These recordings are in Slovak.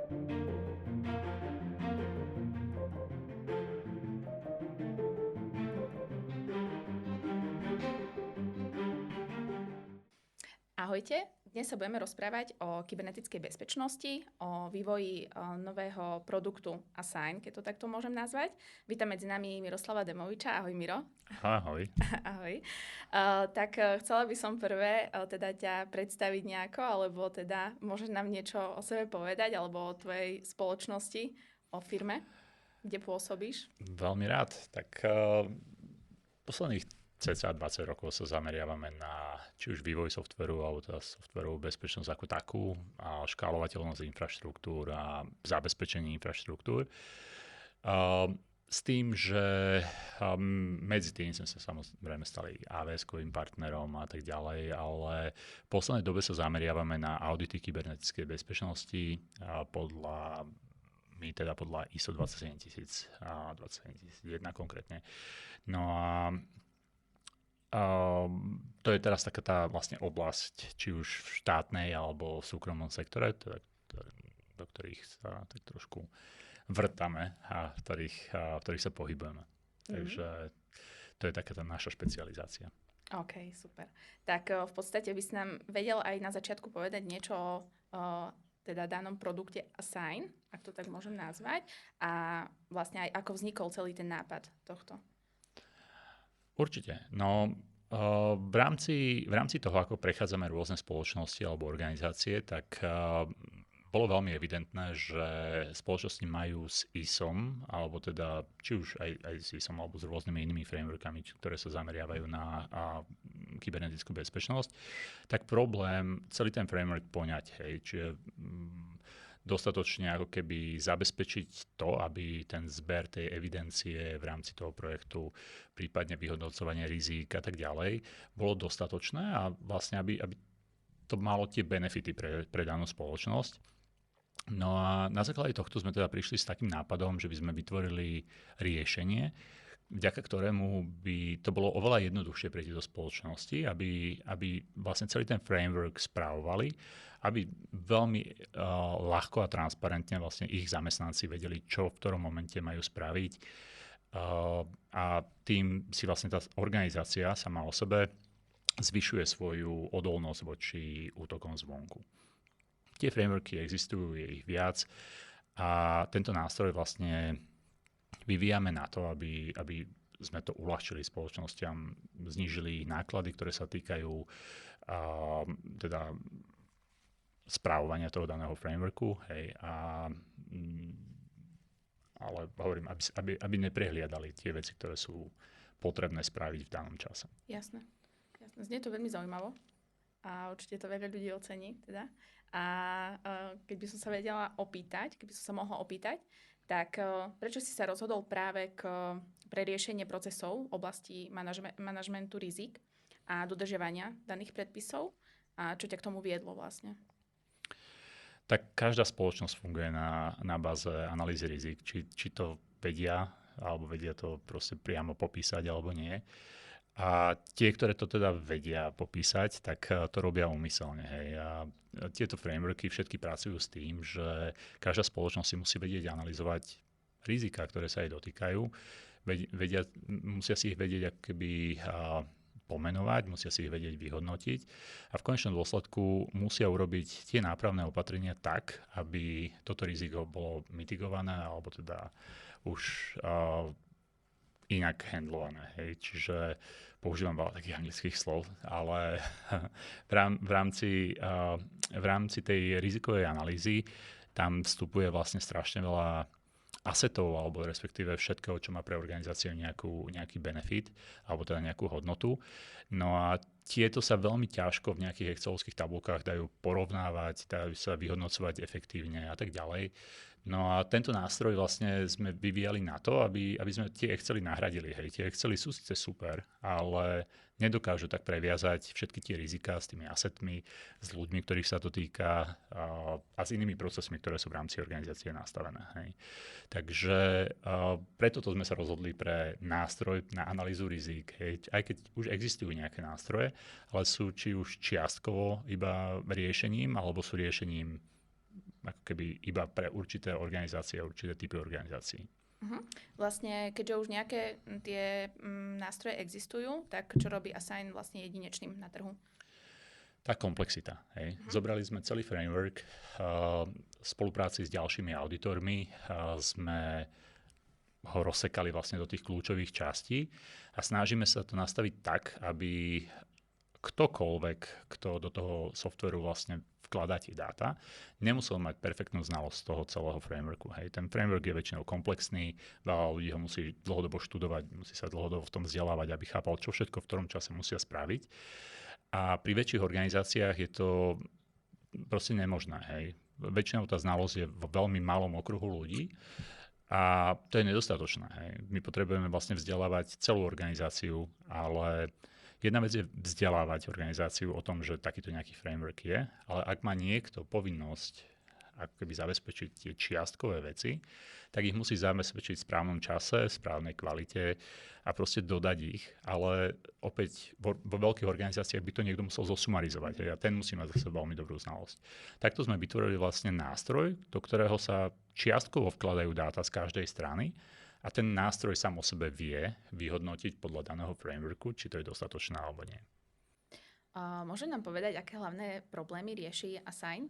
Ahojte, dnes sa budeme rozprávať o kybernetickej bezpečnosti, o vývoji nového produktu Assign, keď to takto môžem nazvať. Vítam medzi nami Miroslava Demoviča. Ahoj Miro. Ahoj. Ahoj. Chcela by som prvé teda ťa predstaviť nejako, alebo teda môžeš nám niečo o sebe povedať, alebo o tvojej spoločnosti, o firme, kde pôsobíš? Veľmi rád. Tak posledných cca 20 rokov sa zameriavame na či už vývoj softveru, alebo teda softverovú bezpečnosť ako takú, a škálovateľnosť infraštruktúr a zabezpečenie infraštruktúr. S tým, že medzi tým sme sa samozrejme stali AWS-kovým partnerom a tak ďalej, ale v poslednej dobe sa zameriavame na audity kybernetickej bezpečnosti podľa ISO 27000 a 27001 konkrétne. No a to je teraz taká tá vlastne oblasť, či už v štátnej alebo v súkromnom sektore, teda, do ktorých sa tak trošku vrtame a v ktorých sa pohybujeme. Takže to je taká tá naša špecializácia. OK, super. Tak v podstate by si nám vedel aj na začiatku povedať niečo o teda danom produkte Assign, ak to tak môžem nazvať, a vlastne aj ako vznikol celý ten nápad tohto. Určite. No, v rámci toho, ako prechádzame rôzne spoločnosti alebo organizácie, tak bolo veľmi evidentné, že spoločnosti majú s ISOM, alebo teda či už aj s ISOM, alebo s rôznymi inými frameworkami, ktoré sa zameriavajú na kybernetickú bezpečnosť, tak problém celý ten framework poňať, čiže dostatočne ako keby zabezpečiť to, aby ten zber tej evidencie v rámci toho projektu, prípadne vyhodnocovanie rizík a tak ďalej, bolo dostatočné a vlastne, aby to malo tie benefity pre danú spoločnosť. No a na základe tohto sme teda prišli s takým nápadom, že by sme vytvorili riešenie, vďaka ktorému by to bolo oveľa jednoduchšie pre tieto spoločnosti, aby vlastne celý ten framework správovali, aby veľmi ľahko a transparentne vlastne ich zamestnanci vedeli, čo v ktorom momente majú spraviť. A tým si vlastne tá organizácia sama o sebe zvyšuje svoju odolnosť voči útokom zvonku. Tie frameworky existujú, je ich viac a tento nástroj vlastne vyvíjame na to, aby sme to uľahčili spoločnostiam, znížili ich náklady, ktoré sa týkajú teda správovania toho daného frameworku, ale hovorím, aby neprehliadali tie veci, ktoré sú potrebné spraviť v danom čase. Jasné. Znie to veľmi zaujímavo a určite to veľa ľudí ocení. Teda. A keby som sa mohla opýtať, tak prečo si sa rozhodol práve pre riešenie procesov v oblasti manažmentu rizik a dodržiavania daných predpisov a čo ťa k tomu viedlo vlastne? Tak každá spoločnosť funguje na báze analýzy rizik, či to vedia, alebo vedia to proste priamo popísať, alebo nie. A tie, ktoré to teda vedia popísať, tak to robia úmyselne. A tieto frameworky všetky pracujú s tým, že každá spoločnosť si musí vedieť analyzovať rizika, ktoré sa jej dotýkajú. Musia si ich vedieť ako keby pomenovať, musia si ich vedieť vyhodnotiť a v konečnom dôsledku musia urobiť tie nápravné opatrenia tak, aby toto riziko bolo mitigované alebo teda už inak handlované. Čiže používam veľa takých anglických slov, ale v rámci tej rizikovej analýzy tam vstupuje vlastne strašne veľa asetov, alebo respektíve všetkého, čo má pre organizáciu nejaký benefit, alebo teda nejakú hodnotu. No a tieto sa veľmi ťažko v nejakých excelovských tabulkách dajú porovnávať, dajú sa vyhodnocovať efektívne a tak ďalej. No a tento nástroj vlastne sme vyvíjali na to, aby sme tie Excely nahradili. Tie Excely sú síce super, ale nedokážu tak previazať všetky tie riziká s tými asetmi, s ľuďmi, ktorých sa to týka a s inými procesmi, ktoré sú v rámci organizácie nastavené. Takže preto sme sa rozhodli pre nástroj na analýzu rizik. Aj keď už existujú nejaké nástroje, ale sú či už čiastkovo iba riešením, alebo sú riešením ako keby iba pre určité organizácie, určité typy organizácií. Vlastne, keďže už nejaké tie nástroje existujú, tak čo robí Assign vlastne jedinečným na trhu? Tá komplexita. Hej. Zobrali sme celý framework, v spolupráci s ďalšími auditormi sme ho rozsekali vlastne do tých kľúčových častí a snažíme sa to nastaviť tak, aby ktokoľvek, kto do toho softvéru vlastne vkladá tie dáta, nemusel mať perfektnú znalosť toho celého frameworku. Hej. Ten framework je väčšinou komplexný, veľa ľudí ho musí dlhodobo študovať, musí sa dlhodobo v tom vzdelávať, aby chápal, čo všetko v ktorom čase musia spraviť. A pri väčších organizáciách je to proste nemožné. Hej. Väčšinou tá znalosť je vo veľmi malom okruhu ľudí a to je nedostatočné. Hej. My potrebujeme vlastne vzdelávať celú organizáciu, ale jedna vec je vzdelávať organizáciu o tom, že takýto nejaký framework je, ale ak má niekto povinnosť ako keby zabezpečiť tie čiastkové veci, tak ich musí zabezpečiť v správnom čase, v správnej kvalite a proste dodať ich. Ale opäť vo veľkých organizáciách by to niekto musel zosumarizovať a ten musí mať zase veľmi dobrú znalosť. Takto sme vytvorili vlastne nástroj, do ktorého sa čiastkovo vkladajú dáta z každej strany a ten nástroj sám o sebe vie vyhodnotiť podľa daného frameworku, či to je dostatočné alebo nie. Môže nám povedať, aké hlavné problémy rieši Assign?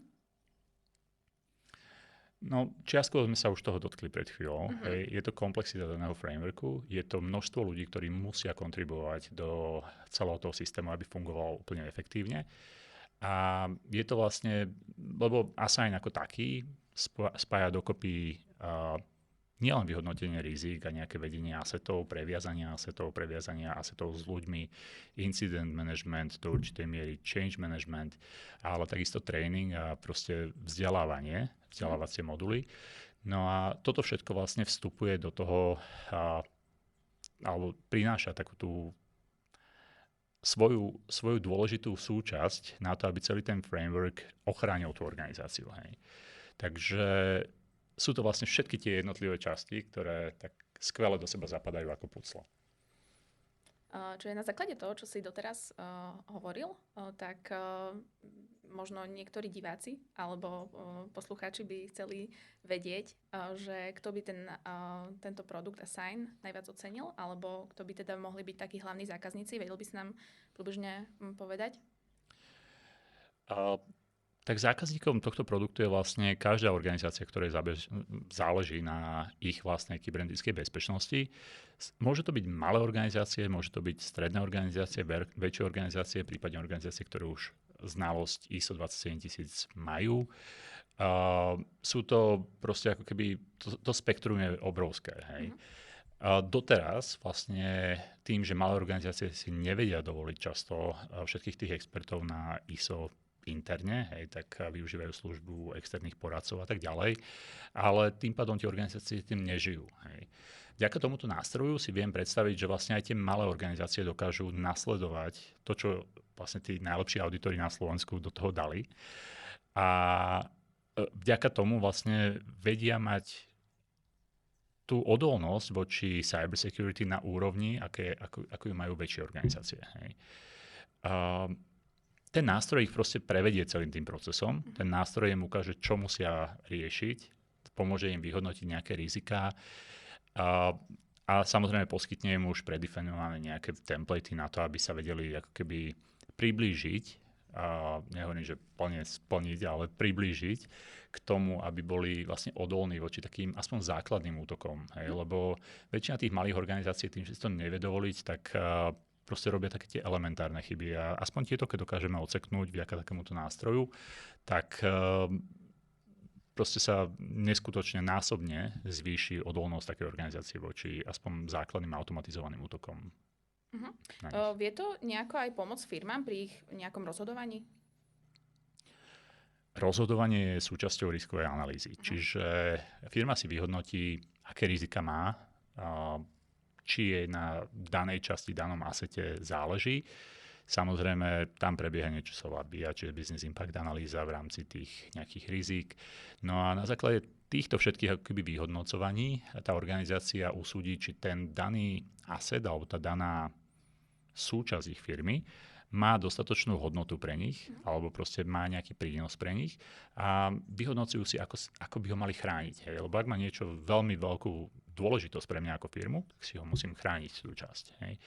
No, čiastkovo sme sa už toho dotkli pred chvíľou. Hej. Je to komplexita daného frameworku, je to množstvo ľudí, ktorí musia kontribuovať do celého toho systému, aby fungoval úplne efektívne. A je to vlastne, lebo Assign ako taký spája dokopy nielen vyhodnotenie rizik a nejaké vedenie asetov, previazania asetov s ľuďmi, incident management, do určitej miery change management, ale takisto training a proste vzdelávacie moduly. No a toto všetko vlastne vstupuje do toho, alebo prináša takú tú svoju dôležitú súčasť na to, aby celý ten framework ochránil tú organizáciu. Hej. Takže sú to vlastne všetky tie jednotlivé časti, ktoré tak skvele do seba zapadajú ako puclo. Čo je na základe toho, čo si doteraz hovoril, tak možno niektorí diváci alebo poslucháči by chceli vedieť, že kto by tento produkt Assign najviac ocenil, alebo kto by teda mohli byť takí hlavní zákazníci. Vedel by si nám približne povedať? Tak zákazníkom tohto produktu je vlastne každá organizácia, ktorej záleží na ich vlastnej kybernetickej bezpečnosti. Môže to byť malé organizácie, môže to byť stredné organizácie, väčšie organizácie, prípadne organizácie, ktoré už znalosť ISO 27000 majú. Sú to proste ako keby, to spektrum je obrovské. Hej. Doteraz vlastne tým, že malé organizácie si nevedia dovoliť často všetkých tých expertov na ISO interne, hej, tak využívajú službu externých poradcov a tak ďalej, ale tým pádom tie organizácie tým nežijú. Hej. Vďaka tomuto nástroju si viem predstaviť, že vlastne aj tie malé organizácie dokážu nasledovať to, čo vlastne tí najlepší auditori na Slovensku do toho dali. A vďaka tomu vlastne vedia mať tú odolnosť voči cybersecurity na úrovni, ako ju majú väčšie organizácie. Hej. Ten nástroj ich proste prevedie celým tým procesom. Ten nástroj im ukáže, čo musia riešiť, pomôže im vyhodnotiť nejaké riziká a samozrejme poskytne im už predefinované nejaké templatey na to, aby sa vedeli ako keby priblížiť, nehovorím, že plne splniť, ale priblížiť k tomu, aby boli vlastne odolní voči takým aspoň základným útokom. Hej? Lebo väčšina tých malých organizácií tým, že si to nevie dovoliť, tak proste robia také tie elementárne chyby a aspoň tieto, keď dokážeme odseknúť vďaka takémuto nástroju, tak proste sa neskutočne násobne zvýši odolnosť takej organizácie voči aspoň základným automatizovaným útokom. Vie to nejako aj pomôcť firmám pri ich nejakom rozhodovaní? Rozhodovanie je súčasťou riskovej analýzy. Čiže firma si vyhodnotí, aké rizika má, či jej na danej časti, danom asete záleží. Samozrejme, tam prebieha niečo, čo sa volá BIA, čiže Business Impact analýza v rámci tých nejakých rizík. No a na základe týchto všetkých ako keby vyhodnocovaní tá organizácia usúdi, či ten daný aset alebo tá daná súčasť ich firmy má dostatočnú hodnotu pre nich, alebo proste má nejaký prínos pre nich a vyhodnocujú si, ako by ho mali chrániť. Hej. Lebo ak má niečo veľmi veľkú dôležitosť pre mňa ako firmu, tak si ho musím chrániť tú časť. Hej.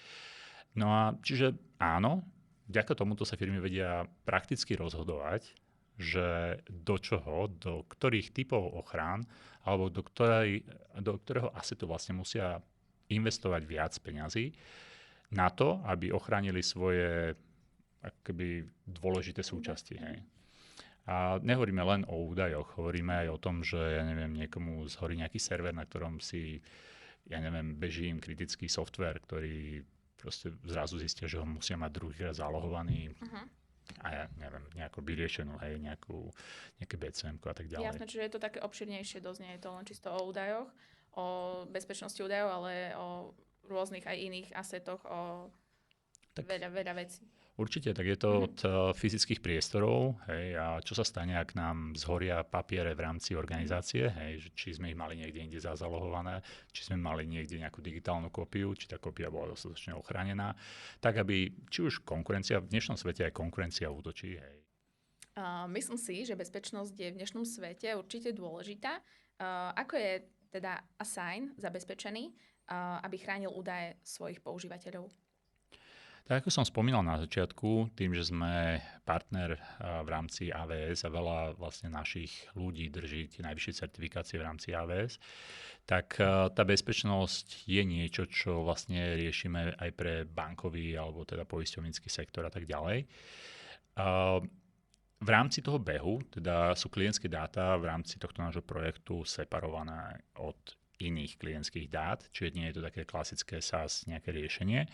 No a čiže áno, vďaka tomuto sa firmy vedia prakticky rozhodovať, že do čoho, do ktorých typov ochrán alebo do ktorého asetu vlastne musia investovať viac peňazí na to, aby ochránili svoje akoby dôležité súčasti. Hej. A nehovoríme len o údajoch, hovoríme aj o tom, že ja neviem, niekomu zhorí nejaký server, na ktorom si, ja neviem, beží im kritický software, ktorý proste zrazu zistia, že ho musia mať druhýkrát zálohovaný. A ja neviem, nejakú vyriešenú, hej, nejaké BCM a tak ďalej. Jasné, čiže je to také obširnejšie, dosť nie je to len čisto o údajoch, o bezpečnosti údajov, ale o rôznych aj iných asetoch, o veľa vecí. Určite, tak je to od fyzických priestorov, hej, a čo sa stane, ak nám zhoria papiere v rámci organizácie, hej, či sme ich mali niekde inde zazalohované, či sme mali niekde nejakú digitálnu kópiu, či tá kópia bola dostatočne ochránená, tak aby, či už konkurencia, v dnešnom svete aj konkurencia útočí, hej. Myslím si, že bezpečnosť je v dnešnom svete určite dôležitá. Ako je teda Assign zabezpečený, aby chránil údaje svojich používateľov? Tak ako som spomínal na začiatku, tým, že sme partner v rámci AWS a veľa vlastne našich ľudí drží tie najvyššie certifikácie v rámci AWS, tak tá bezpečnosť je niečo, čo vlastne riešime aj pre bankový alebo teda poisťovnícky sektor a tak ďalej. V rámci toho behu, teda sú klientské dáta v rámci tohto nášho projektu separované od iných klientských dát, čiže nie je to také klasické SaaS nejaké riešenie.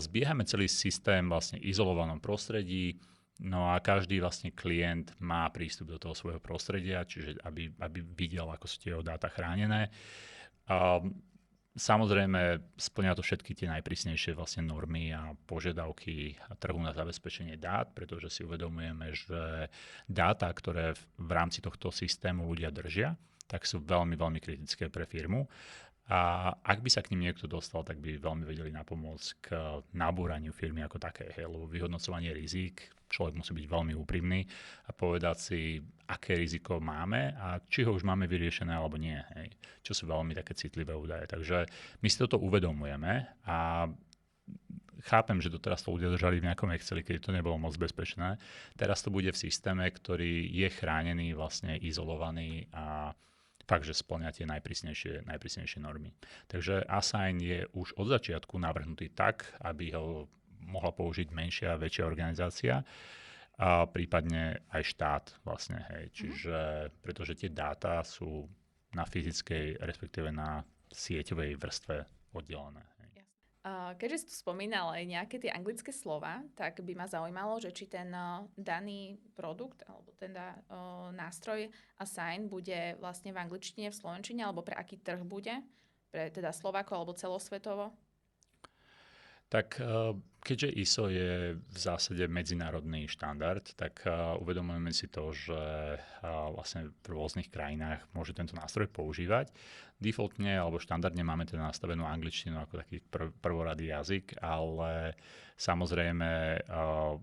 Zbiehame celý systém vlastne v izolovanom prostredí, no a každý vlastne klient má prístup do toho svojho prostredia, čiže aby videl, ako sú tie dáta chránené. Samozrejme, spĺňa to všetky tie najprísnejšie vlastne normy a požiadavky trhu na zabezpečenie dát, pretože si uvedomujeme, že dáta, ktoré v rámci tohto systému ľudia držia, tak sú veľmi, veľmi kritické pre firmu. A ak by sa k ním niekto dostal, tak by veľmi vedeli napomôcť k nabúraniu firmy ako také. Lebo vyhodnocovanie rizík, človek musí byť veľmi úprimný a povedať si, aké riziko máme a či ho už máme vyriešené alebo nie. Hej. Čo sú veľmi také citlivé údaje. Takže my si toto uvedomujeme a chápem, že doteraz to ľudia držali v nejakom Exceli, keď to nebolo moc bezpečné. Teraz to bude v systéme, ktorý je chránený, vlastne izolovaný a fakt, že spĺňa tie najprísnejšie normy. Takže Assign je už od začiatku navrhnutý tak, aby ho mohla použiť menšia a väčšia organizácia a prípadne aj štát vlastne. Hej. Čiže, pretože tie dáta sú na fyzickej, respektíve na sieťovej vrstve oddelené. Keďže si tu spomínal aj nejaké tie anglické slova, tak by ma zaujímalo, že či ten daný produkt alebo ten nástroj Assign bude vlastne v angličtine, v slovenčine, alebo pre aký trh bude? Pre teda Slovákov alebo celosvetovo? Tak keďže ISO je v zásade medzinárodný štandard, tak uvedomujeme si to, že vlastne v rôznych krajinách môže tento nástroj používať. Defaultne alebo štandardne máme teda nastavenú angličtinu ako taký prvoradý jazyk, ale samozrejme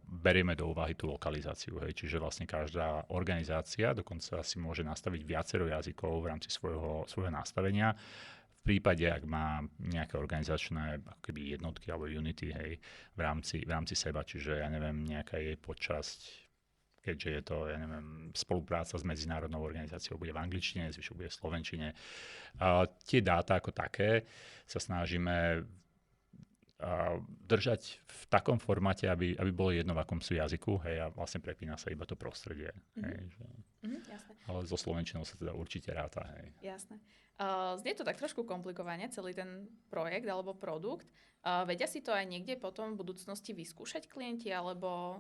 berieme do úvahy tú lokalizáciu. Hej. Čiže vlastne každá organizácia dokonca si môže nastaviť viacero jazykov v rámci svojho nastavenia. V prípade, ak má nejaké organizačné akoby jednotky alebo unity, hej, v rámci seba, čiže ja neviem, nejaká jej podčasť, keďže je to, ja neviem, spolupráca s medzinárodnou organizáciou bude v angličtine, zvyšok bude v slovenčine. Tie dáta ako také sa snažíme držať v takom formáte, aby bolo jedno, v akom sú jazyku, hej, a vlastne prepína sa iba to prostredie. Hej, že... Jasné. Ale so slovenčinou sa teda určite ráta. Hej. Jasné. Znie to tak trošku komplikovane, celý ten projekt alebo produkt. Vedia si to aj niekde potom v budúcnosti vyskúšať klienti, alebo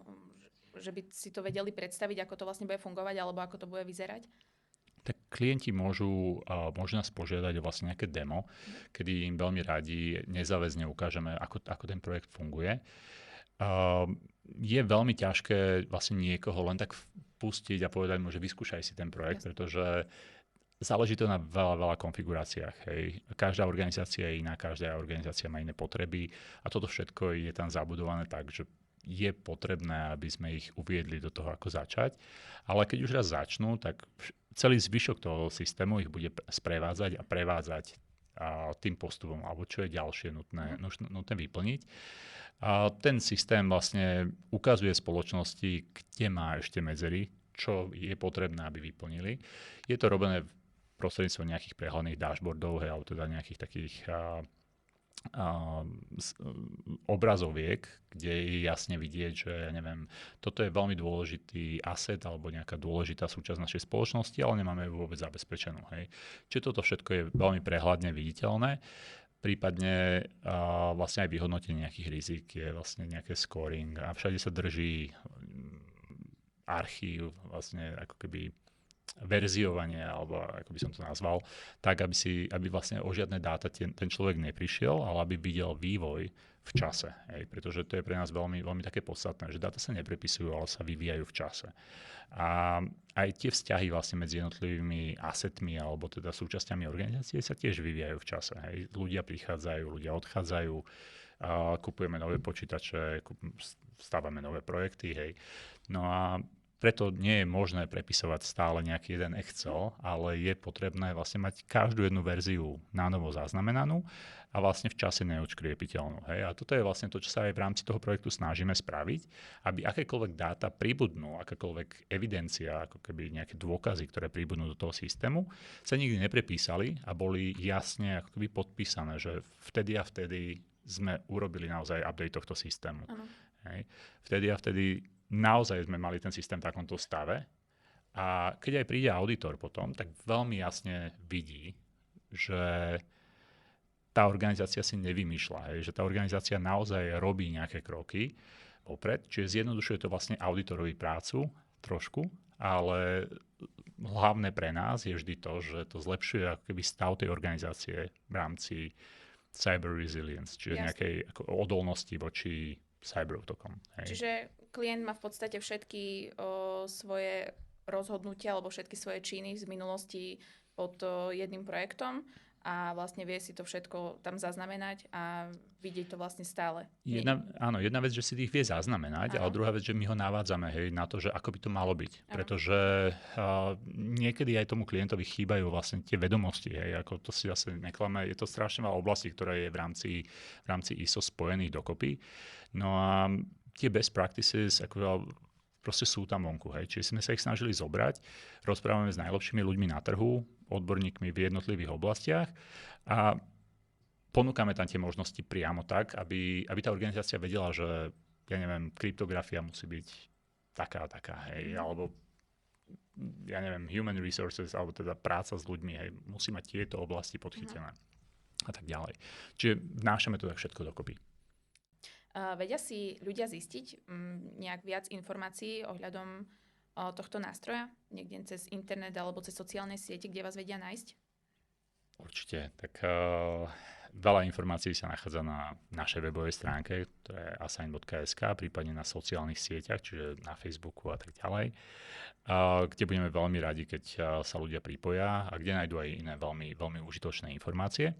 že by si to vedeli predstaviť, ako to vlastne bude fungovať, alebo ako to bude vyzerať? Tak klienti môžu nás požiadať o vlastne nejaké demo, kedy im veľmi radi nezáväzne ukážeme, ako ten projekt funguje. Je veľmi ťažké vlastne niekoho len tak pustiť a povedať mu, že vyskúšaj si ten projekt, pretože záleží to na veľa konfiguráciách. Hej. Každá organizácia je iná, každá organizácia má iné potreby a toto všetko je tam zabudované tak, že je potrebné, aby sme ich uviedli do toho, ako začať. Ale keď už raz začnú, tak celý zvyšok toho systému ich bude sprevádzať a prevádzať tým postupom, alebo čo je ďalšie nutné vyplniť. A ten systém vlastne ukazuje spoločnosti, kde má ešte medzery, čo je potrebné, aby vyplnili. Je to robené prostredníctvom nejakých prehľadných dashboardov, alebo teda nejakých takých obrazoviek, kde je jasne vidieť, že ja neviem, toto je veľmi dôležitý asset alebo nejaká dôležitá súčasť našej spoločnosti, ale nemáme ju vôbec zabezpečenú. Hej. Čiže toto všetko je veľmi prehľadne viditeľné. Prípadne vlastne aj vyhodnotenie nejakých rizik je vlastne nejaké scoring a všade sa drží archív, vlastne ako keby verziovanie, alebo ako by som to nazval, tak aby vlastne o žiadne dáta ten človek neprišiel, ale aby videl vývoj v čase. Hej, pretože to je pre nás veľmi, veľmi také podstatné, že dáta sa neprepisujú, ale sa vyvíjajú v čase. A aj tie vzťahy vlastne medzi jednotlivými asetmi alebo teda súčasťami organizácie sa tiež vyvíjajú v čase. Hej. Ľudia prichádzajú, ľudia odchádzajú, kupujeme nové počítače, stávame nové projekty. Hej. No a preto nie je možné prepisovať stále nejaký jeden Excel, ale je potrebné vlastne mať každú jednu verziu nánovo zaznamenanú a vlastne v čase neodškriepiteľnú. Hej? A toto je vlastne to, čo sa aj v rámci toho projektu snažíme spraviť, aby akékoľvek dáta pribudnú, akákoľvek evidencia, ako keby nejaké dôkazy, ktoré pribudnú do toho systému, sa nikdy neprepísali a boli jasne ako keby podpísané, že vtedy a vtedy sme urobili naozaj update tohto systému. Hej? Vtedy a vtedy naozaj sme mali ten systém v takomto stave a keď aj príde auditor potom, tak veľmi jasne vidí, že tá organizácia si nevymýšľa, že tá organizácia naozaj robí nejaké kroky opred, čiže zjednodušuje to vlastne auditorovi prácu trošku, ale hlavné pre nás je vždy to, že to zlepšuje ako keby stav tej organizácie v rámci cyber resilience, čiže nejakej ako odolnosti voči cyberútokom. Čiže klient má v podstate všetky svoje rozhodnutia alebo všetky svoje činy z minulosti pod jedným projektom a vlastne vie si to všetko tam zaznamenať a vidieť to vlastne stále. Jedna vec, že si ich vie zaznamenať, ale druhá vec, že my ho navádzame na to, že ako by to malo byť. Pretože niekedy aj tomu klientovi chýbajú vlastne tie vedomosti. Ako to si zase neklame. Je to strašne veľa oblastí, ktoré je v rámci ISO spojených dokopy. No a tie best practices proste sú tam vonku. Čiže sme sa ich snažili zobrať, rozprávame s najlepšími ľuďmi na trhu, odborníkmi v jednotlivých oblastiach a ponúkame tam tie možnosti priamo tak, aby tá organizácia vedela, že ja neviem, kryptografia musí byť taká, alebo ja neviem, human resources, alebo teda práca s ľuďmi, musí mať tieto oblasti podchytené a tak ďalej. Čiže vnášame to tak všetko dokopy. Vedia si ľudia zistiť nejak viac informácií ohľadom tohto nástroja? Niekde cez internet alebo cez sociálne siete, kde vás vedia nájsť? Určite. Tak veľa informácií sa nachádza na našej webovej stránke, to je assign.sk, prípadne na sociálnych sieťach, čiže na Facebooku a tak ďalej, kde budeme veľmi radi, keď sa ľudia pripoja a kde nájdú aj iné veľmi, veľmi užitočné informácie.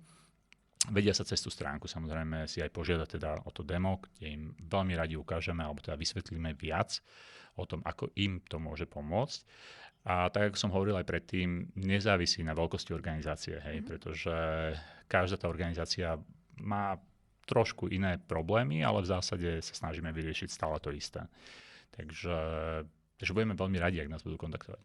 Vedia sa cez tú stránku samozrejme si aj požiadať teda o to demo, kde im veľmi radi ukážeme alebo teda vysvetlíme viac o tom, ako im to môže pomôcť. A tak, ako som hovoril aj predtým, nezávisí na veľkosti organizácie, pretože každá tá organizácia má trošku iné problémy, ale v zásade sa snažíme vyriešiť stále to isté. Takže budeme veľmi radi, ak nás budú kontaktovať.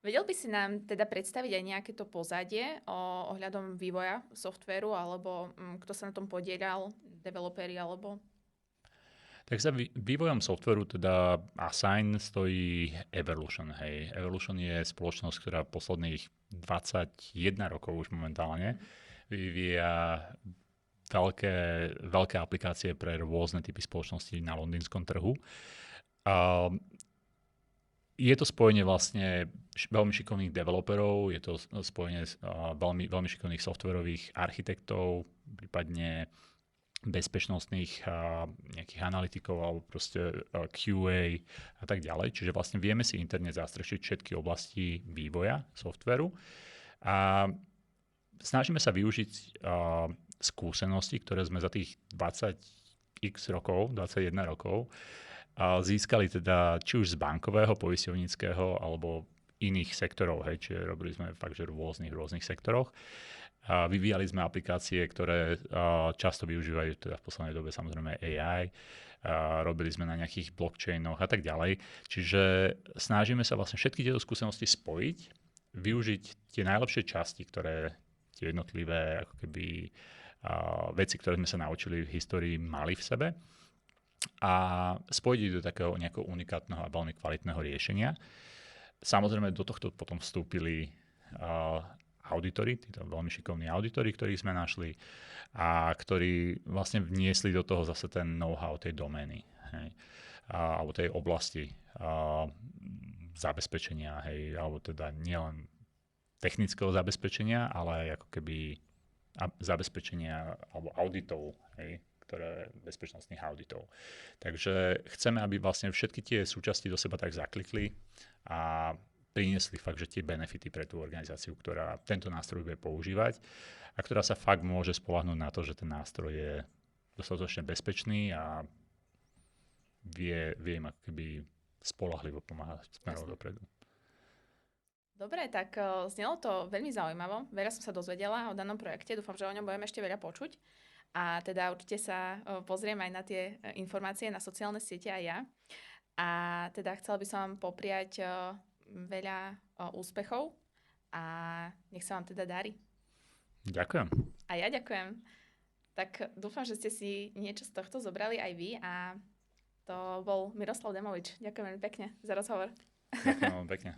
Vedel by si nám teda predstaviť aj nejaké to pozadie ohľadom vývoja softvéru, alebo kto sa na tom podieľal, developeri alebo... Tak za vývojom softvéru teda Assign stojí Evolution. Evolution je spoločnosť, ktorá posledných 21 rokov už momentálne vyvíja veľké aplikácie pre rôzne typy spoločností na londýnskom trhu. Je to spojenie vlastne veľmi šikovných developerov, je to spojenie veľmi, veľmi šikovných softwarových architektov, prípadne bezpečnostných nejakých analytikov alebo proste QA a tak ďalej. Čiže vlastne vieme si interne zastrešiť všetky oblasti vývoja softwaru a snažíme sa využiť skúsenosti, ktoré sme za tých 21 x rokov, 21 rokov, a získali teda či už z bankového, poisťovníckeho alebo iných sektorov, hej, čiže robili sme fakt, že v rôznych sektoroch. A vyvíjali sme aplikácie, ktoré často využívajú teda v poslednej dobe samozrejme AI, robili sme na nejakých blockchainoch a tak ďalej. Čiže snažíme sa vlastne všetky tieto skúsenosti spojiť, využiť tie najlepšie časti, ktoré tie jednotlivé ako keby veci, ktoré sme sa naučili v histórii, mali v sebe a spojiť ich do takého nejakého unikátneho a veľmi kvalitného riešenia. Samozrejme do tohto potom vstúpili auditori, títo veľmi šikovní auditori, ktorých sme našli a ktorí vlastne vniesli do toho zase ten know-how tej domény, hej, alebo tej oblasti zabezpečenia, hej, alebo teda nielen technického zabezpečenia, ale aj ako keby zabezpečenia alebo auditov, hej, bezpečnostných auditov. Takže chceme, aby vlastne všetky tie súčasti do seba tak zaklikli a priniesli fakt, že tie benefity pre tú organizáciu, ktorá tento nástroj bude používať a ktorá sa fakt môže spoľahnúť na to, že ten nástroj je dostatočne bezpečný a vie im ako keby spoľahlivo pomáhať smerom dopredu. Dobre, tak znelo to veľmi zaujímavo. Veľa som sa dozvedela o danom projekte. Dúfam, že o ňom budeme ešte veľa počuť. A teda určite sa pozriem aj na tie informácie na sociálne siete aj ja. A teda chcela by som vám popriať veľa úspechov a nech sa vám teda darí. Ďakujem. A ja ďakujem. Tak dúfam, že ste si niečo z tohto zobrali aj vy a to bol Miroslav Demovič. Ďakujem veľmi pekne za rozhovor. Ďakujem veľmi pekne.